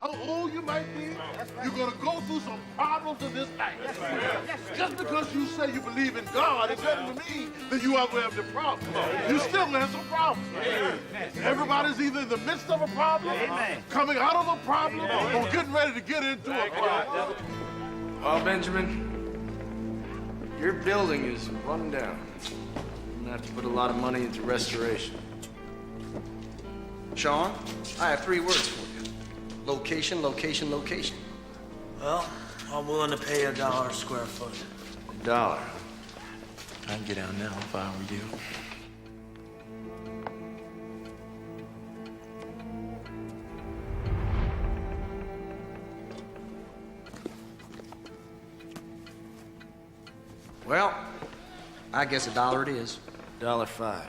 how old you might be, you're going to go through some problems in this life. Just because you say you believe in God, it doesn't mean that you are going to have the problem. You still going to have some problems. Everybody's either in the midst of a problem, coming out of a problem, or getting ready to get into a problem. Well, Benjamin, your building is run down. You're gonna have to put a lot of money into restoration. Sean, I have 3 words for you. Location, location, location. Well, I'm willing to pay $1 a square foot. $1. I'd get out now if I were you. Well, I guess $1 it is. $1.05.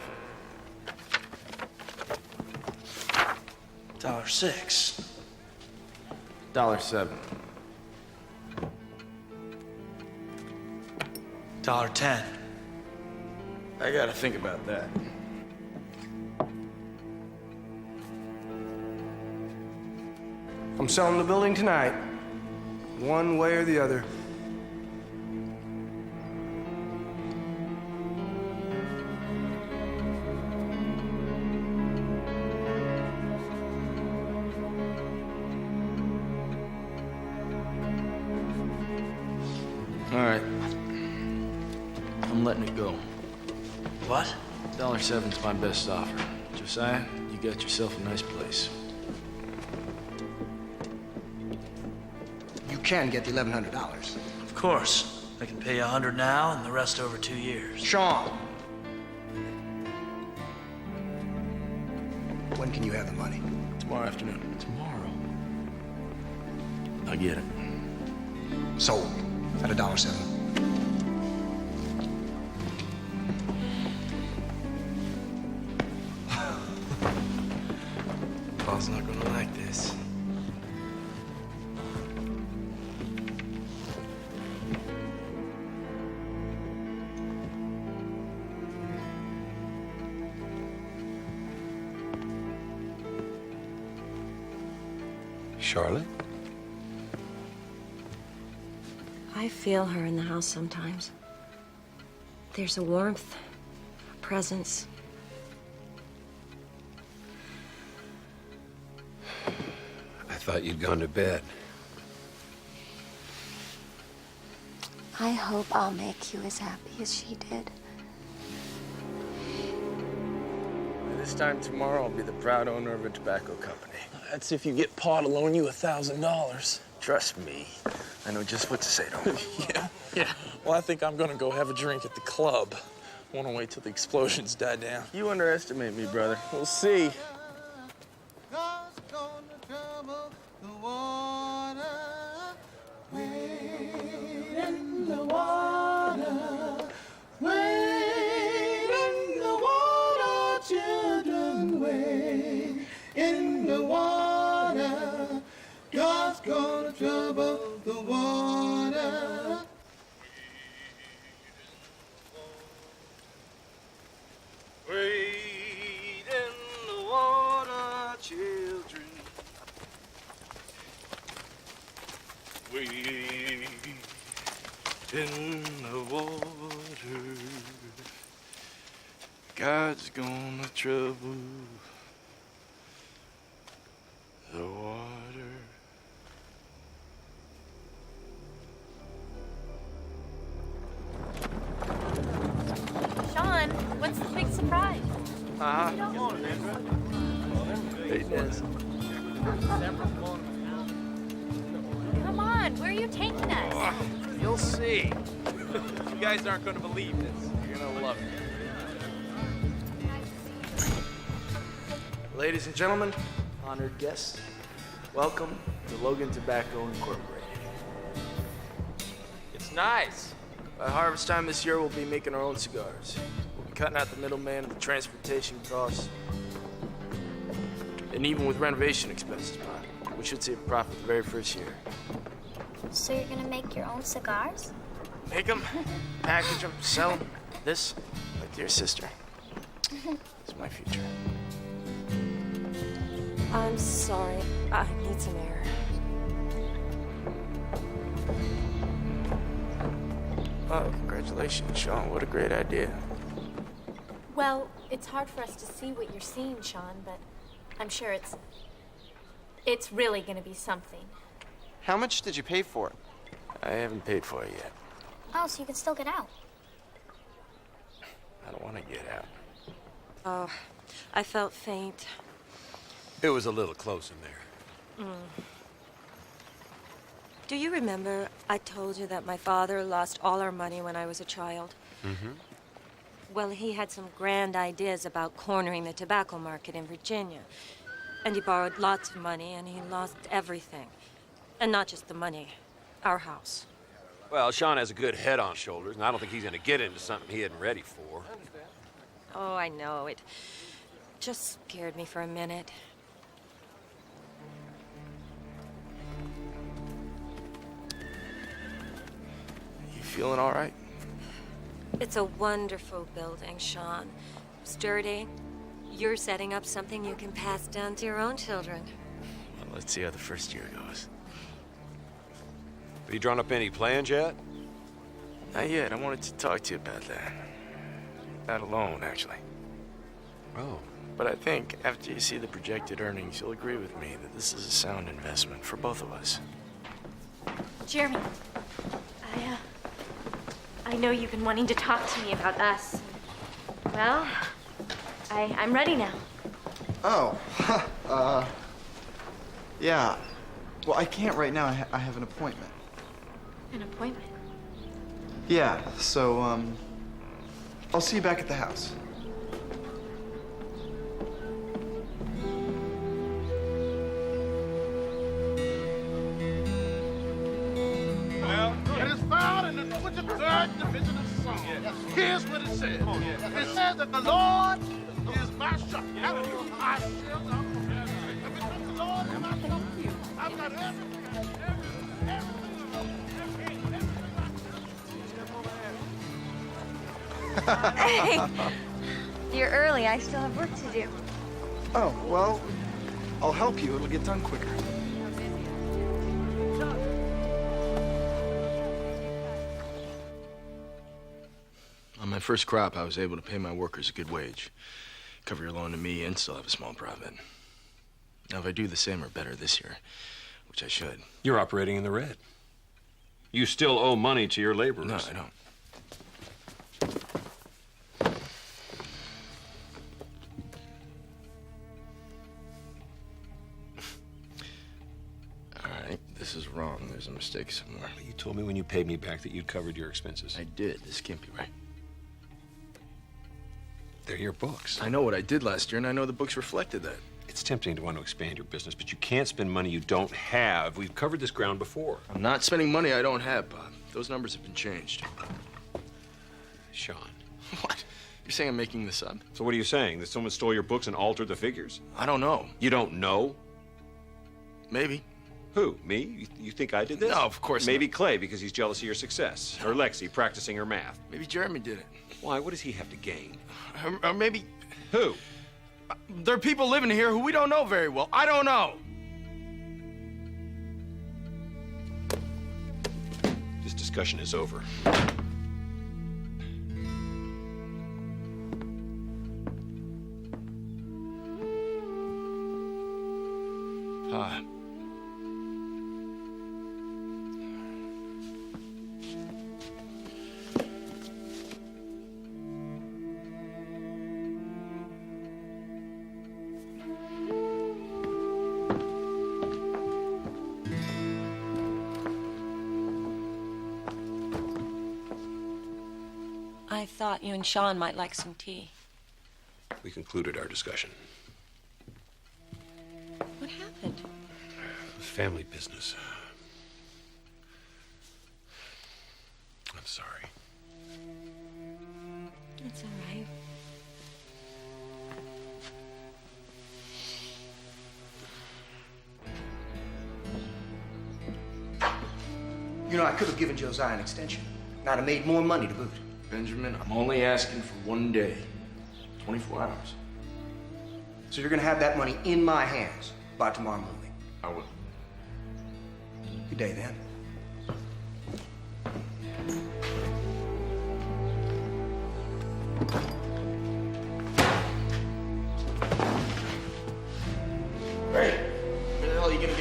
$1.06. $1.07. $1.10. I gotta think about that. I'm selling the building tonight, one way or the other. All right. I'm letting it go. What? $1.07's my best offer. Josiah, you got yourself a nice place. You can get the $1,100. Of course. I can pay you $100 now and the rest over 2 years. Sean! When can you have the money? Tomorrow afternoon. Tomorrow? I'll get it. Sold. At $1.07. Paul's not gonna like this. Charlotte? I feel her in the house sometimes. There's a warmth, a presence. I thought you'd gone to bed. I hope I'll make you as happy as she did. This time tomorrow, I'll be the proud owner of a tobacco company. That's if you get Paul to loan you $1,000. Trust me, I know just what to say to him. Yeah. Well, I think I'm gonna go have a drink at the club. Wanna wait till the explosions die down. You underestimate me, brother. We'll see. God's gonna trouble the water. Wade in the water, children. Wade in the water. God's gonna trouble the water. Sean, what's the big surprise? Come on, Hey, Des. Come on, where are you taking us? You'll see. You guys aren't gonna believe this. You're gonna love it. Ladies and gentlemen, honored guests, welcome to Logan Tobacco Incorporated. It's nice. By harvest time this year, we'll be making our own cigars. We'll be cutting out the middleman and the transportation costs. And even with renovation expenses, we should see a profit the very first year. So you're gonna make your own cigars? Make them, package them, sell them. This, my dear sister, is my future. I'm sorry. I need some air. Oh, congratulations, Sean. What a great idea. Well, it's hard for us to see what you're seeing, Sean, but I'm sure it's really gonna be something. How much did you pay for it? I haven't paid for it yet. Oh, so you can still get out. I don't want to get out. Oh, I felt faint. It was a little close in there. Do you remember I told you that my father lost all our money when I was a child? Mm-hmm. Well, he had some grand ideas about cornering the tobacco market in Virginia. And he borrowed lots of money, and he lost everything. And not just the money, our house. Well, Sean has a good head on shoulders, and I don't think he's gonna get into something he isn't ready for. Oh, I know. It just scared me for a minute. You feeling all right? It's a wonderful building, Sean. Sturdy. You're setting up something you can pass down to your own children. Well, let's see how the first year goes. Have you drawn up any plans yet? Not yet. I wanted to talk to you about that. That alone, actually. Oh. But I think after you see the projected earnings, you'll agree with me that this is a sound investment for both of us. Jeremy, I know you've been wanting to talk to me about us. Well, I'm ready now. Oh, yeah. Well, I can't right now. I have an appointment. An appointment? Yeah, so, I'll see you back at the house. Well, it is found in the 23rd division of Psalms. Here's what it says. It says that the Lord is my shepherd. I shall not want. And because the Lord is my shepherd, I've got everything. Hey, you're early. I still have work to do. Oh, well, I'll help you. It'll get done quicker. On my first crop, I was able to pay my workers a good wage, cover your loan to me, and still have a small profit. Now, if I do the same or better this year, which I should. You're operating in the red. You still owe money to your laborers. No, I don't. All right, this is wrong. There's a mistake somewhere. You told me when you paid me back that you'd covered your expenses. I did. This can't be right. They're your books. I know what I did last year, and I know the books reflected that. It's tempting to want to expand your business, but you can't spend money you don't have. We've covered this ground before. I'm not spending money I don't have, Bob. Those numbers have been changed. Sean. What? You're saying I'm making this up? So what are you saying? That someone stole your books and altered the figures? I don't know. You don't know? Maybe. Who? Me? You think I did this? No, of course Maybe not. Clay, because he's jealous of your success. Or Lexi, practicing her math. Maybe Jeremy did it. Why? What does he have to gain? Or maybe... Who? There are people living here who we don't know very well. I don't know. This discussion is over. Pa. I thought you and Sean might like some tea. We concluded our discussion. What happened? Family business. I'm sorry. It's all right. You know, I could have given Josiah an extension. And I'd have made more money to boot. Benjamin, I'm only asking for 1 day. 24 hours. So you're gonna have that money in my hands by tomorrow morning. I will. Good day, then.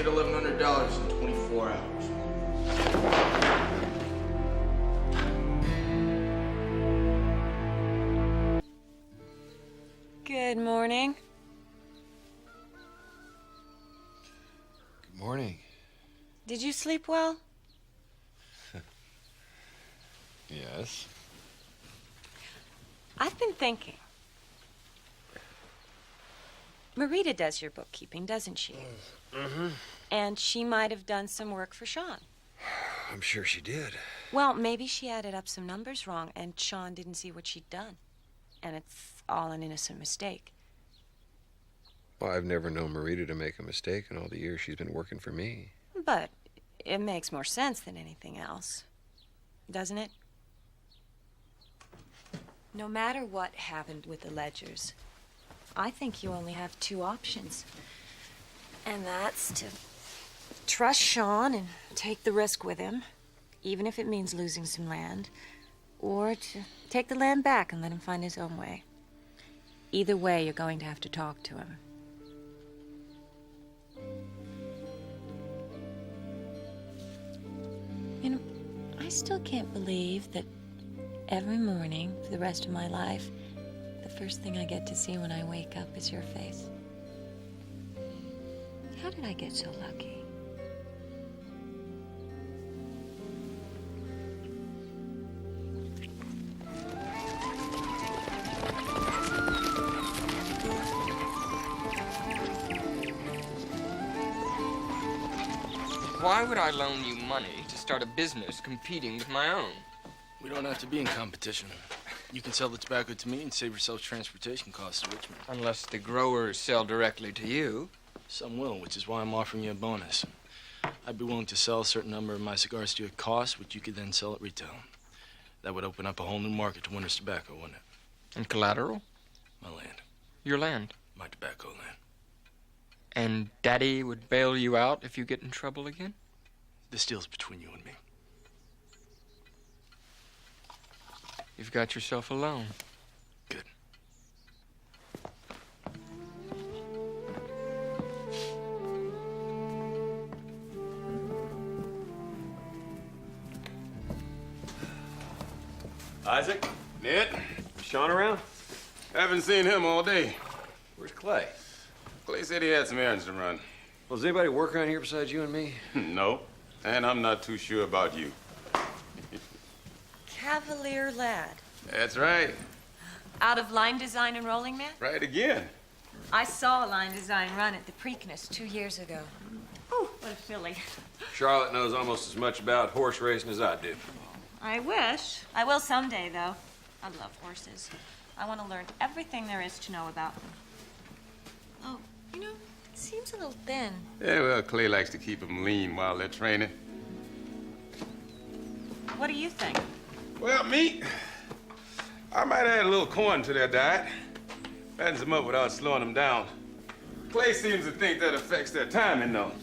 made $1,100 in 24 hours. Good morning. Good morning. Did you sleep well? Yes. I've been thinking. Marita does your bookkeeping, doesn't she? Mm-hmm. And she might have done some work for Sean. I'm sure she did. Well, maybe she added up some numbers wrong and Sean didn't see what she'd done. And it's all an innocent mistake. Well, I've never known Marita to make a mistake in all the years she's been working for me. But it makes more sense than anything else, doesn't it? No matter what happened with the ledgers, I think you only have two options. And that's to trust Sean and take the risk with him, even if it means losing some land, or to take the land back and let him find his own way. Either way, you're going to have to talk to him. You know, I still can't believe that every morning for the rest of my life, the first thing I get to see when I wake up is your face. How did I get so lucky? Why would I loan you money to start a business competing with my own? We don't have to be in competition. You can sell the tobacco to me and save yourself transportation costs to Richmond. Unless the growers sell directly to you. Some will, which is why I'm offering you a bonus. I'd be willing to sell a certain number of my cigars to you at cost, which you could then sell at retail. That would open up a whole new market to Winter's tobacco, wouldn't it? And collateral? My land. Your land? My tobacco land. And Daddy would bail you out if you get in trouble again? This deal's between you and me. You've got yourself a loan. Good. Isaac? Ned? Sean around? Haven't seen him all day. Where's Clay? Clay said he had some errands to run. Well, does anybody work around here besides you and me? No, and I'm not too sure about you. Cavalier lad. That's right. Out of line design and rolling man? Right again. I saw a line design run at the Preakness 2 years ago. Oh, what a filly. Charlotte knows almost as much about horse racing as I do. I wish. I will someday, though. I love horses. I want to learn everything there is to know about them. Oh, you know, it seems a little thin. Yeah, well, Clay likes to keep them lean while they're training. What do you think? Well, me, I might add a little corn to their diet. Fattens them up without slowing them down. Clay seems to think that affects their timing, though.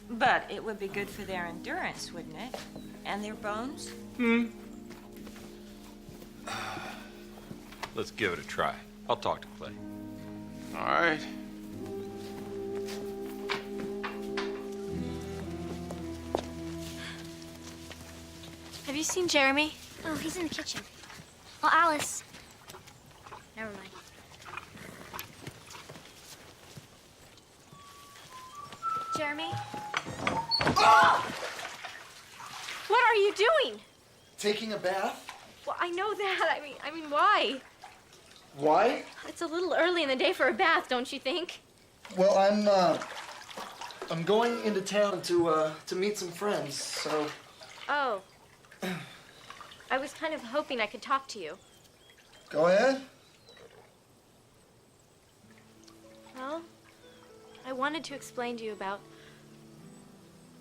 But it would be good for their endurance, wouldn't it? And their bones? Let's give it a try. I'll talk to Clay. All right. Have you seen Jeremy? Oh, he's in the kitchen. Well, Alice. Never mind. Jeremy? Oh! What are you doing? Taking a bath? Well, I know that. I mean, why? Why? It's a little early in the day for a bath, don't you think? Well, I'm going into town to meet some friends, so... Oh. I was kind of hoping I could talk to you. Go ahead. Well, I wanted to explain to you about,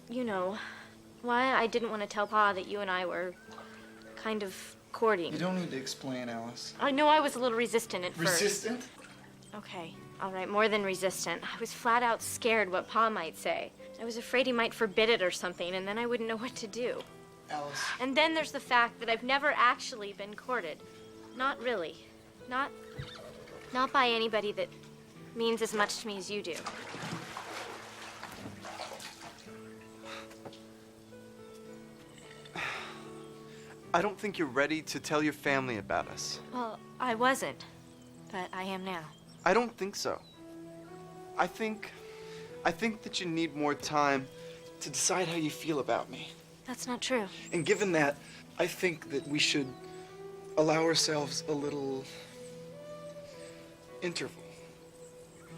you know, why I didn't want to tell Pa that you and I were kind of courting. You don't need to explain, Alice. I know I was a little resistant at first. Resistant? Okay, all right, more than resistant. I was flat out scared what Pa might say. I was afraid he might forbid it or something, and then I wouldn't know what to do. Alice. And then there's the fact that I've never actually been courted. Not really. Not by anybody that means as much to me as you do. I don't think you're ready to tell your family about us. Well, I wasn't, but I am now. I don't think so. I think that you need more time to decide how you feel about me. That's not true. And given that, I think that we should allow ourselves a little interval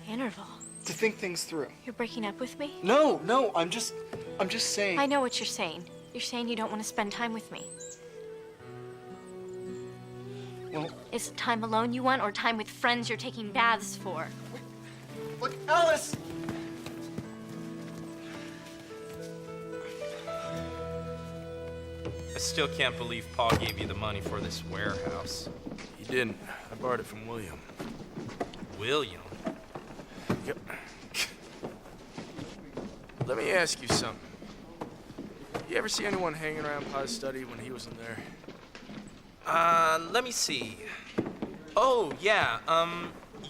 Interval? to think things through. You're breaking up with me? No, I'm just saying. I know what you're saying. You're saying you don't want to spend time with me. Well, is it time alone you want or time with friends you're taking baths for? Look, Alice! I still can't believe Pa gave you the money for this warehouse. He didn't. I borrowed it from William. William? Yep. Let me ask you something. You ever see anyone hanging around Pa's study when he wasn't there? Let me see. Oh, yeah,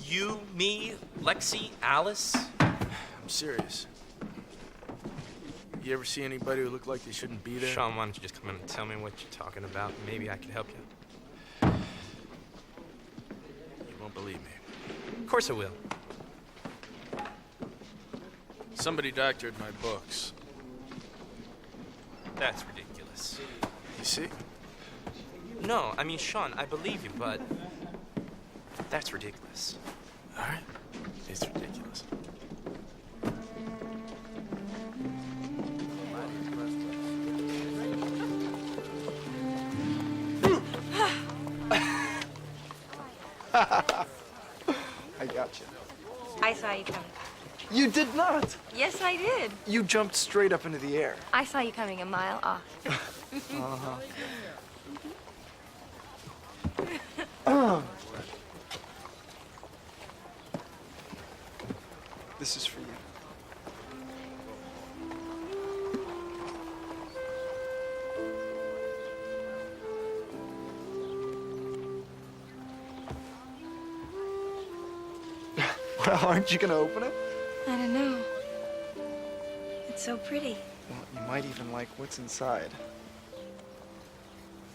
you, me, Lexi, Alice? I'm serious. You ever see anybody who looked like they shouldn't be there? Sean, why don't you just come in and tell me what you're talking about? Maybe I can help you. You won't believe me. Of course I will. Somebody doctored my books. That's ridiculous. You see? No, I mean, Sean, I believe you, but that's ridiculous. All right. It's ridiculous. I got you. I saw you coming. You did not. Yes, I did. You jumped straight up into the air. I saw you coming a mile off. This is for you. Well, aren't you gonna open it? I don't know. It's so pretty. Well, you might even like what's inside.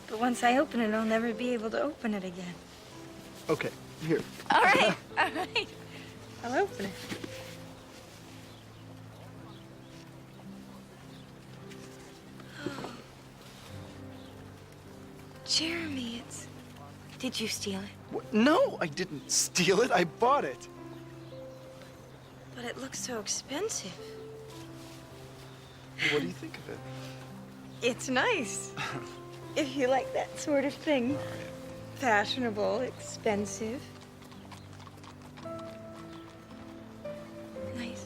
But once I open it, I'll never be able to open it again. Okay, here. All right, all right. I'll open it. Jeremy, it's... Did you steal it? What? No, I didn't steal it. I bought it. But it looks so expensive. What do you think of it? It's nice. If you like that sort of thing. Fashionable, expensive. Nice.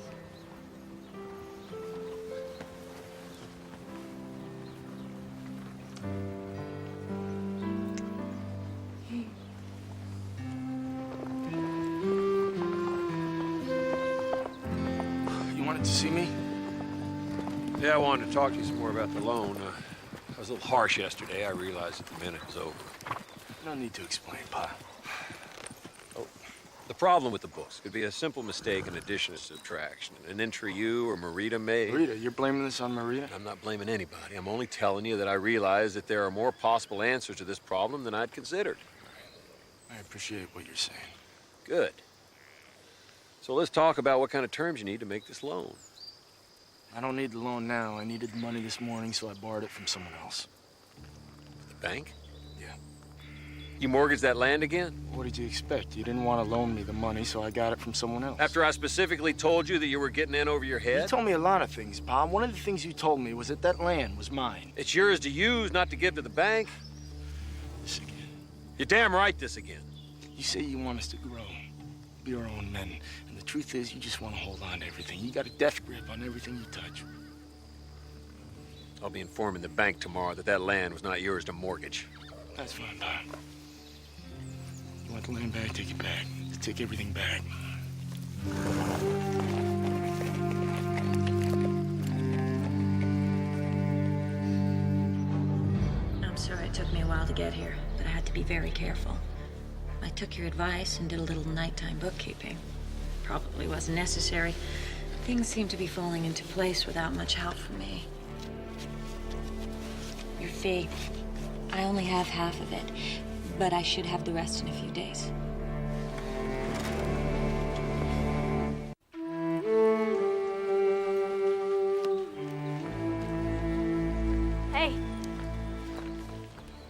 You wanted to see me? Yeah, I wanted to talk to you some more about the loan. I was a little harsh yesterday. I realized that the minute was over. No need to explain, Pa. Oh, the problem with the books could be a simple mistake in addition and subtraction. An entry you or Marita made. Marita, you're blaming this on Marita? I'm not blaming anybody. I'm only telling you that I realize that there are more possible answers to this problem than I'd considered. I appreciate what you're saying. Good. So let's talk about what kind of terms you need to make this loan. I don't need the loan now. I needed the money this morning, so I borrowed it from someone else. The bank? Yeah. You mortgaged that land again? What did you expect? You didn't want to loan me the money, so I got it from someone else. After I specifically told you that you were getting in over your head? You told me a lot of things, Pa. One of the things you told me was that that land was mine. It's yours to use, not to give to the bank. This again. You're damn right this again. You say you want us to grow, be our own men. And the truth is, you just want to hold on to everything. You got a death grip on everything you touch. I'll be informing the bank tomorrow that that land was not yours to mortgage. That's fine, Pa. You want the land back, take it back. Take everything back. I'm sorry it took me a while to get here, but I had to be very careful. I took your advice and did a little nighttime bookkeeping. Probably wasn't necessary. Things seem to be falling into place without much help from me. Your fee, I I only have half of it, but I should have the rest in a few days. Hey.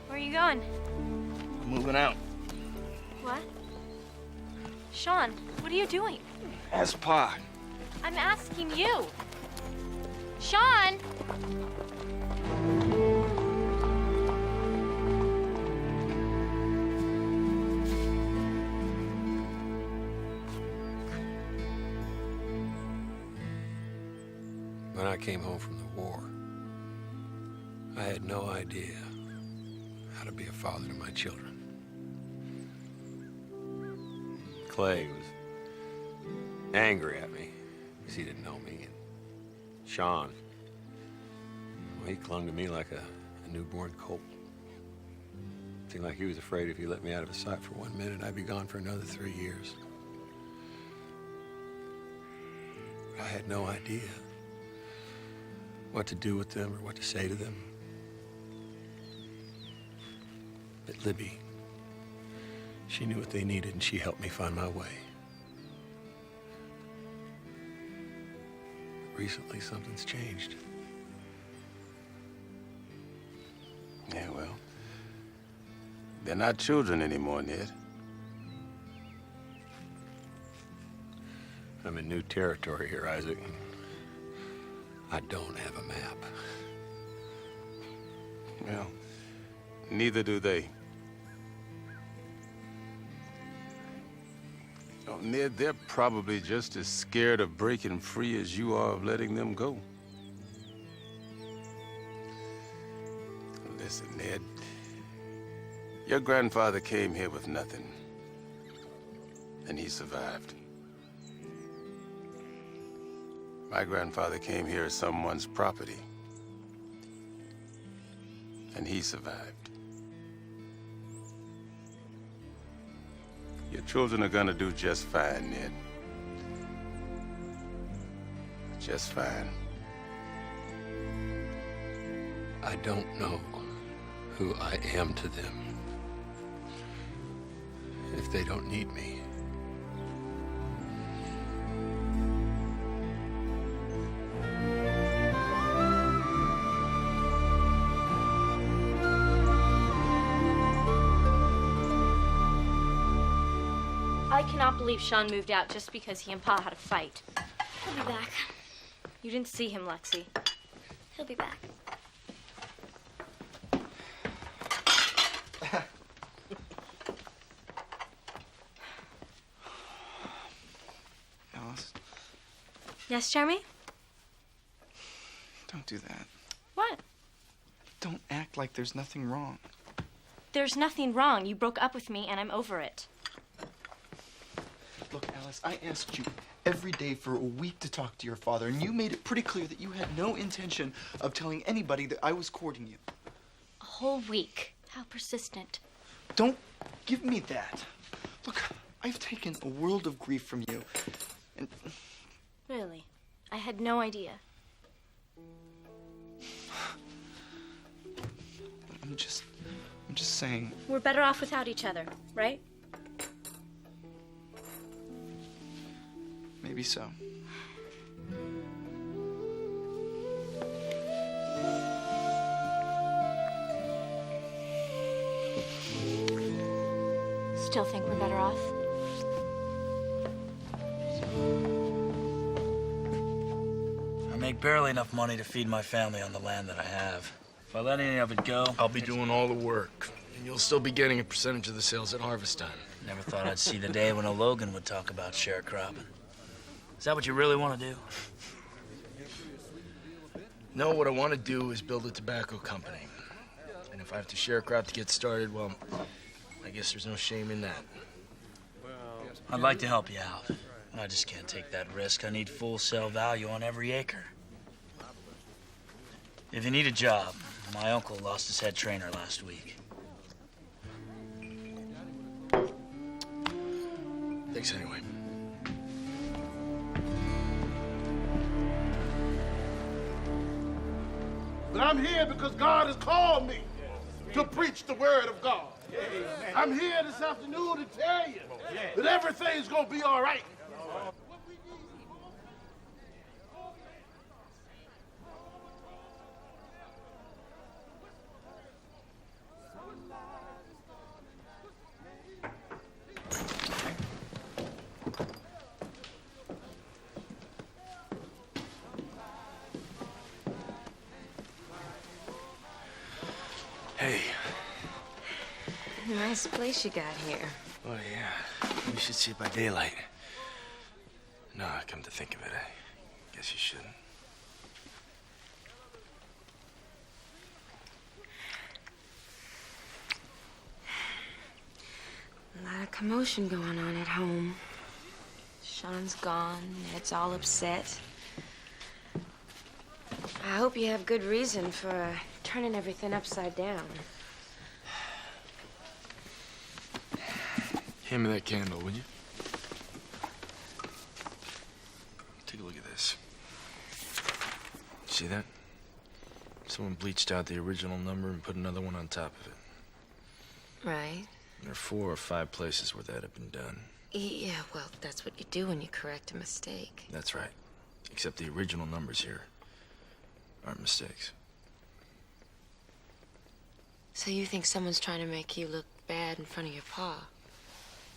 Where are you going? Moving out. What? Sean, what are you doing? Ask Pa. I'm asking you. Sean! When I came home from the war, I had no idea how to be a father to my children. Clay was angry at me because he didn't know me. And Sean, well, he clung to me like a newborn colt. Seemed like he was afraid if he let me out of his sight for 1 minute, I'd be gone for another 3 years. But I had no idea what to do with them or what to say to them. But Libby, she knew what they needed and she helped me find my way. Recently, something's changed. Yeah, well, they're not children anymore, Ned. I'm in new territory here, Isaac. I don't have a map. Well, neither do they. Oh, Ned, they're probably just as scared of breaking free as you are of letting them go. Listen, Ned, your grandfather came here with nothing, and he survived. My grandfather came here as someone's property, and he survived. Your children are gonna do just fine, Ned. Just fine. I don't know who I am to them if they don't need me. I cannot believe Sean moved out just because he and Pa had a fight. He'll be back. You didn't see him, Lexi. He'll be back. Alice, Yes, Jeremy? don't do that. What? Don't act like there's nothing wrong. There's nothing wrong. You broke up with me, and I'm over it. Look, Alice, I asked you every day for a week to talk to your father, and you made it pretty clear that you had no intention of telling anybody that I was courting you. A whole week. How persistent. Don't give me that. Look, I've taken a world of grief from you, and Really? I had no idea. I'm just saying. We're better off without each other, right? Maybe so. Still think we're better off? I make barely enough money to feed my family on the land that I have. If I let any of it go, I'll be doing all the work, and you'll still be getting a percentage of the sales at harvest time. Never thought I'd see the day when a Logan would talk about sharecropping. Is that what you really want to do? No, what I want to do is build a tobacco company. And if I have to sharecrop to get started, well, I guess there's no shame in that. I'd like to help you out. I just can't take that risk. I need full sale value on every acre. If you need a job, my uncle lost his head trainer last week. Thanks anyway. But I'm here because God has called me. to preach the word of God. I'm here this afternoon to tell you that everything's going to be all right. Hey. Nice place you got here. Oh, yeah. You should see it by daylight. No, come to think of it, I guess you shouldn't. A lot of commotion going on at home. Sean's gone. Ned's all upset. I hope you have good reason for turning everything upside down. Hand me that candle, would you? Take a look at this. See that? Someone bleached out the original number and put another one on top of it. Right. There are 4 or 5 places where that had been done. Yeah, well, that's what you do when you correct a mistake. That's right. Except the original numbers here aren't mistakes. So you think someone's trying to make you look bad in front of your pa?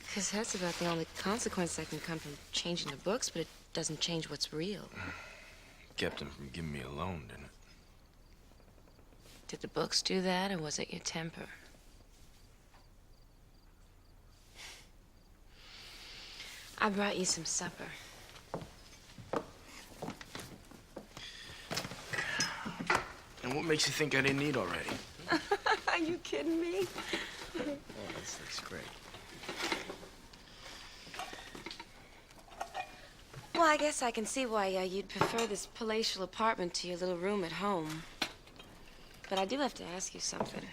Because that's about the only consequence that can come from changing the books, but it doesn't change what's real. Kept him from giving me a loan, didn't it? Did the books do that, or was it your temper? I brought you some supper. And what makes you think I didn't eat already? Are you kidding me? Oh, this looks great. Well, I guess I can see why you'd prefer this palatial apartment to your little room at home. But I do have to ask you something.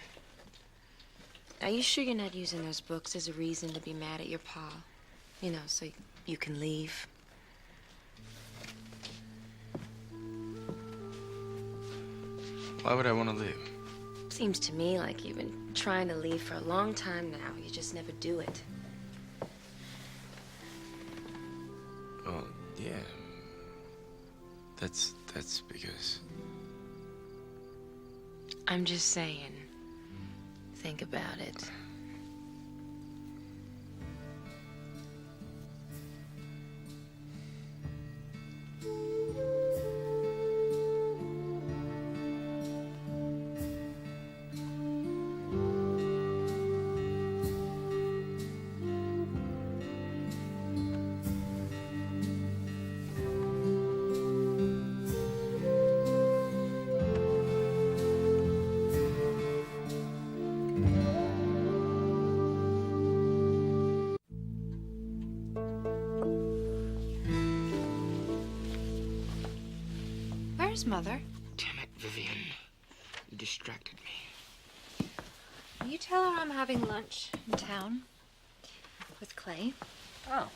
Are you sure you're not using those books as a reason to be mad at your pa? You know, so you can leave? Why would I want to leave? Seems to me like you've been trying to leave for a long time now. You just never do it. Well, yeah. That's because... I'm just saying. Think about it. Where's Mother? Damn it, Vivian. You distracted me. Will you tell her I'm having lunch in town with Clay? Oh,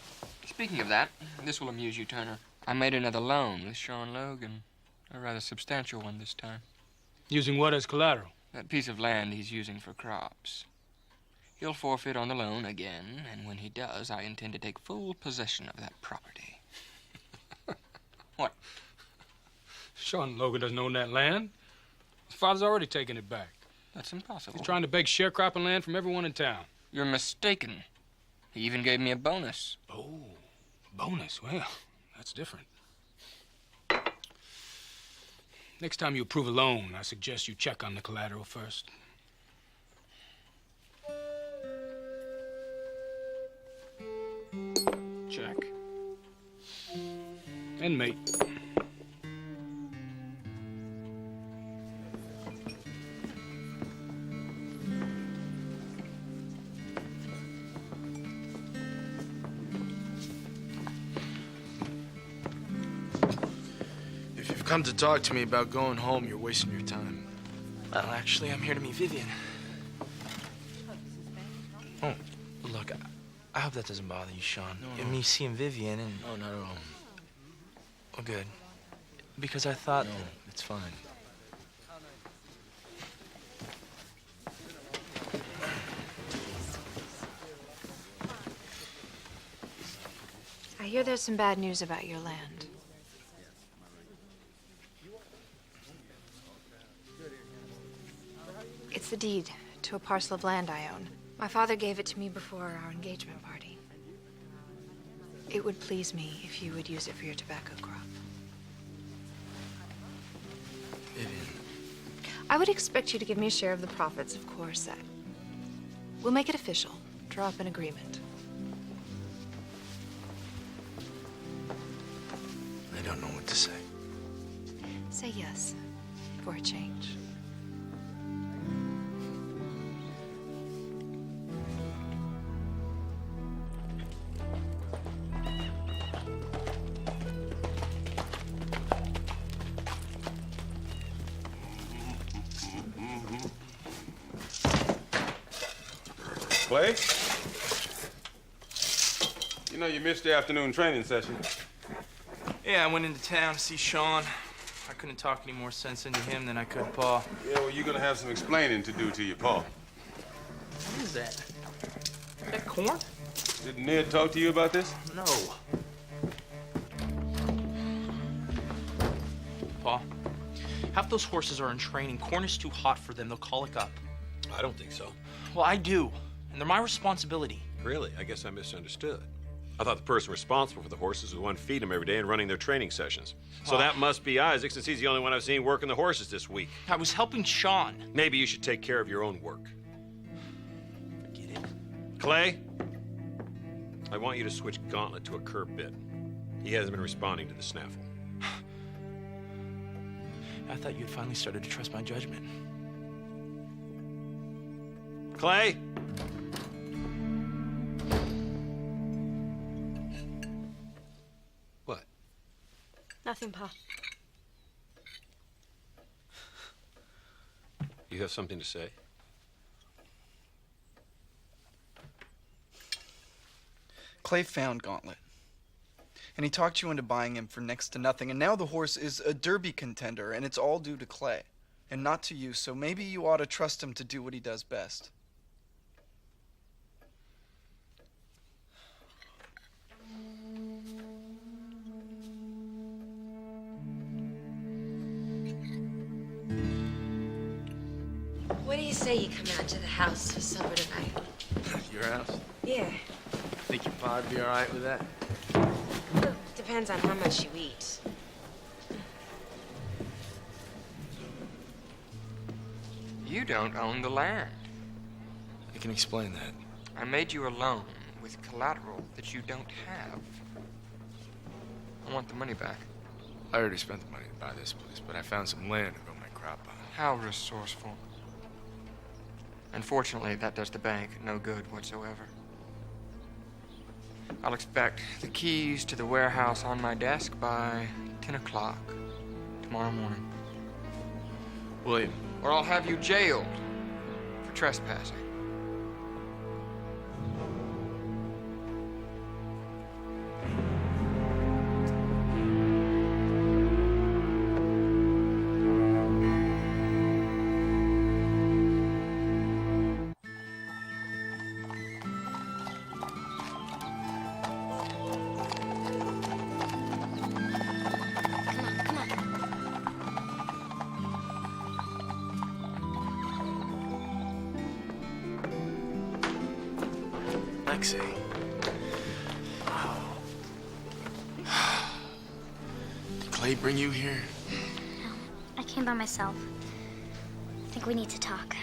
speaking of that, this will amuse you, Turner. I made another loan with Sean Logan. A rather substantial one this time. Using what as collateral? That piece of land he's using for crops. He'll forfeit on the loan again, and when he does, I intend to take full possession of that property. What? Sean Logan doesn't own that land. His father's already taken it back. That's impossible. He's trying to beg sharecropping land from everyone in town. You're mistaken. He even gave me a bonus. Oh, bonus. Well, that's different. Next time you approve a loan, I suggest you check on the collateral first. Check. And mate. If you've come to talk to me about going home, you're wasting your time. Well, actually, I'm here to meet Vivian. Oh, look, I hope that doesn't bother you, Sean. No. Me seeing Vivian and... No, not at all. Oh, good. Because I thought... No, it's fine. hear there's some bad news about your land. It's the deed to a parcel of land I own. My father gave it to me before our engagement party. It would please me if you would use it for your tobacco crop. Vivian. I would expect you to give me a share of the profits, of course. We'll make it official. Draw up an agreement. I don't know what to say. Say yes, for a change. Clay? You know you missed the afternoon training session. Yeah, I went into town to see Sean. I couldn't talk any more sense into him than I could Pa. Yeah, well, you're gonna have some explaining to do to your Pa. What is that? Is that corn? Didn't Ned talk to you about this? No. Pa, half those horses are in training. Corn is too hot for them. They'll colic up. I don't think so. Well, I do. And they're my responsibility. Really? I guess I misunderstood. I thought the person responsible for the horses was the one feeding them every day and running their training sessions. So that must be Isaac, since he's the only one I've seen working the horses this week. I was helping Sean. Maybe you should take care of your own work. Forget it. Clay, I want you to switch Gauntlet to a curb bit. He hasn't been responding to the snaffle. I thought you'd finally started to trust my judgment. Clay? What? Nothing, Pa. You have something to say? Clay found Gauntlet. And he talked you into buying him for next to nothing, and now the horse is a Derby contender, and it's all due to Clay, and not to you, so maybe you ought to trust him to do what he does best. What do you say you come out to the house for supper tonight? Your house? Yeah. Think your Pa'd be all right with that? Well, depends on how much you eat. You don't own the land. I can explain that. I made you a loan with collateral that you don't have. I want the money back. I already spent the money to buy this place, but I found some land to grow my crop on. How resourceful. Unfortunately, that does the bank no good whatsoever. I'll expect the keys to the warehouse on my desk by 10 o'clock tomorrow morning. William. Or I'll have you jailed for trespassing. Lexi. Did Clay bring you here? No, I came by myself. I think we need to talk.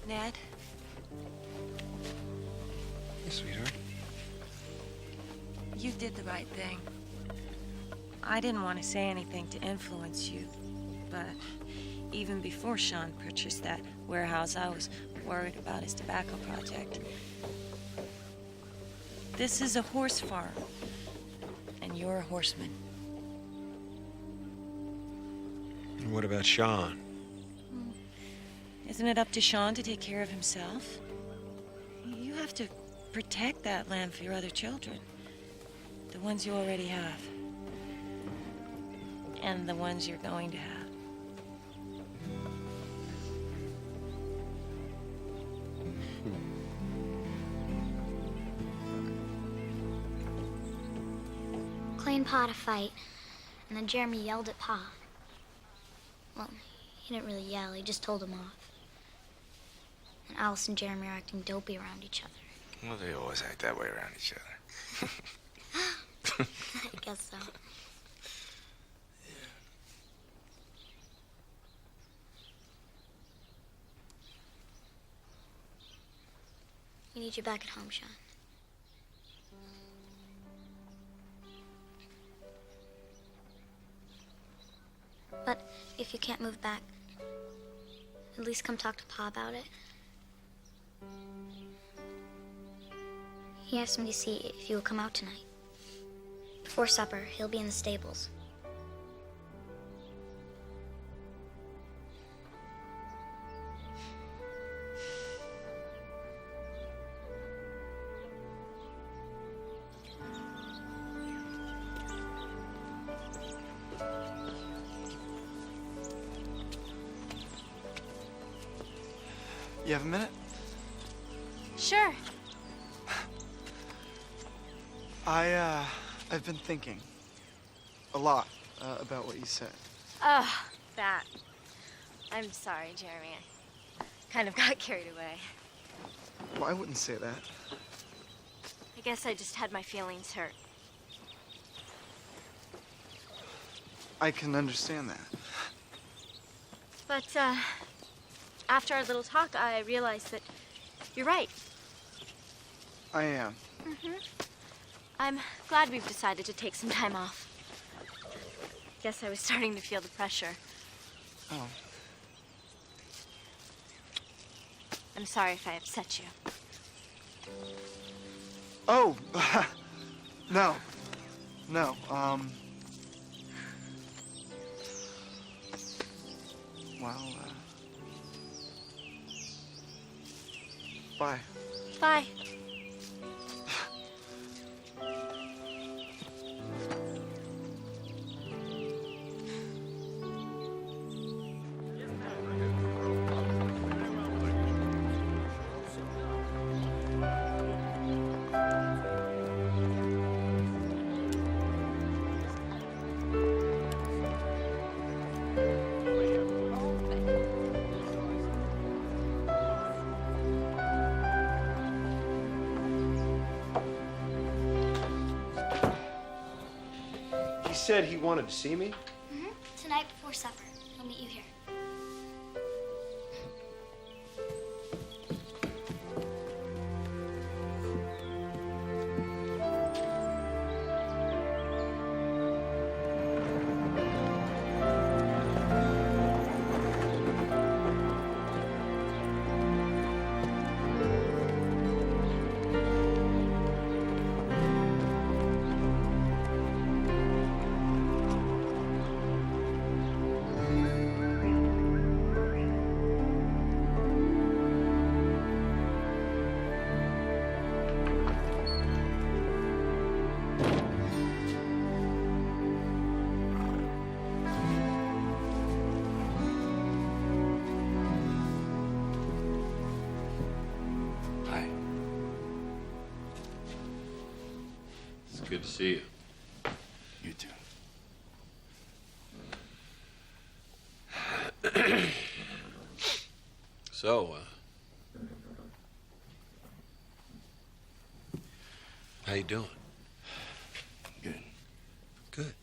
Ned? Hey, sweetheart. You did the right thing. I didn't want to say anything to influence you, but even before Sean purchased that warehouse, I was worried about his tobacco project. This is a horse farm, and you're a horseman. And what about Sean? Isn't it up to Sean to take care of himself? You have to protect that land for your other children. The ones you already have. And the ones you're going to have. Clay and Pa had a fight, and then Jeremy yelled at Pa. Well, he didn't really yell, he just told him off. And Alice and Jeremy are acting dopey around each other. Well, they always act that way around each other. I guess so. We need you back at home, Sean. But if you can't move back, at least come talk to Pa about it. He asked me to see if you will come out tonight. Before supper, he'll be in the stables. You have a minute? Sure. I've been thinking a lot about what you said. Oh, that. I'm sorry, Jeremy. I kind of got carried away. Well, I wouldn't say that. I guess I just had my feelings hurt. I can understand that. But, after our little talk, I realized that you're right. I am. Mm-hmm. I'm glad we've decided to take some time off. Guess I was starting to feel the pressure. Oh. I'm sorry if I upset you. Oh, no. No, well, bye. Bye. He said he wanted to see me? Mm-hmm. Tonight before supper. He'll meet you here. Good to see you. You too. So, how you doing? Good. Good.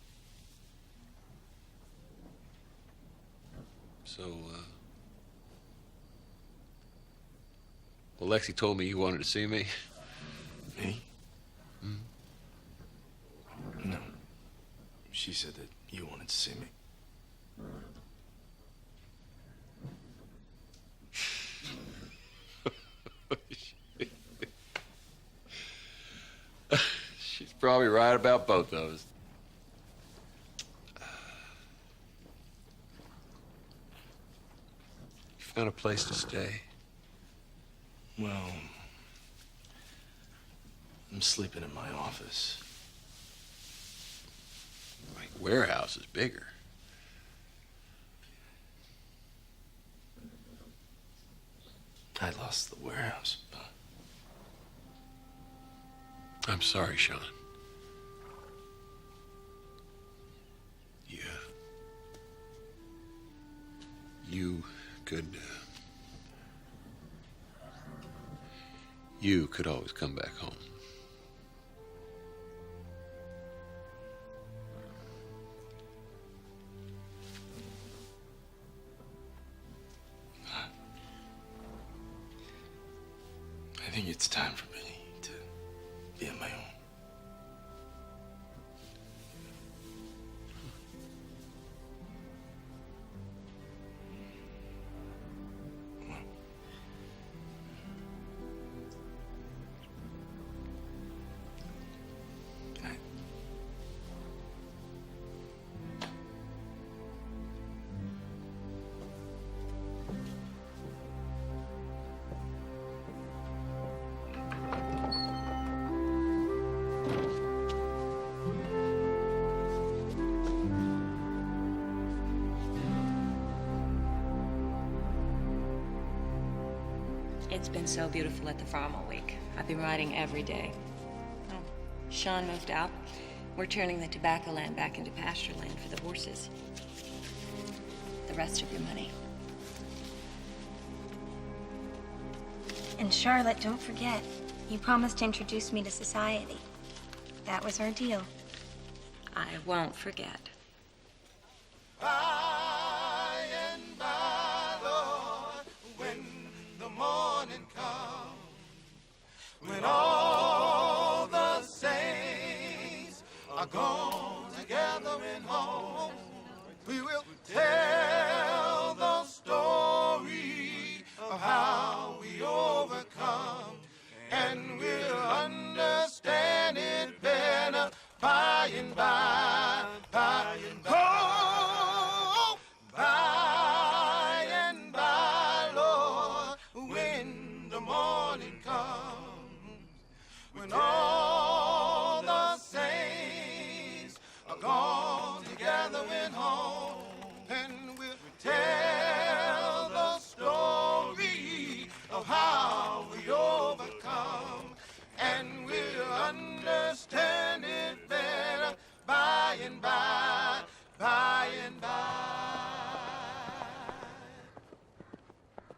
So, well, Lexi told me you wanted to see me. Me? Hmm? No. She said that you wanted to see me. She's probably right about both of us. Found a place to stay? Well, I'm sleeping in my office. My warehouse is bigger. I lost the warehouse, but... I'm sorry, Sean. You could always come back home. I think it's time for me to be on my own. It's been so beautiful at the farm all week. I've been riding every day. Oh, Sean moved out. We're turning the tobacco land back into pasture land for the horses. The rest of your money. And Charlotte, don't forget, you promised to introduce me to society. That was our deal. I won't forget. By and by, Lord, when the morning comes, when all the saints are gone together in home, we will tell the story of how we overcome, and we'll understand it better by and by, by and by. Oh, by and by, Lord, when the morning comes, when all the saints are gone together in home, and we'll tell the story of how we overcome, and we'll understand it better by and by, by and by.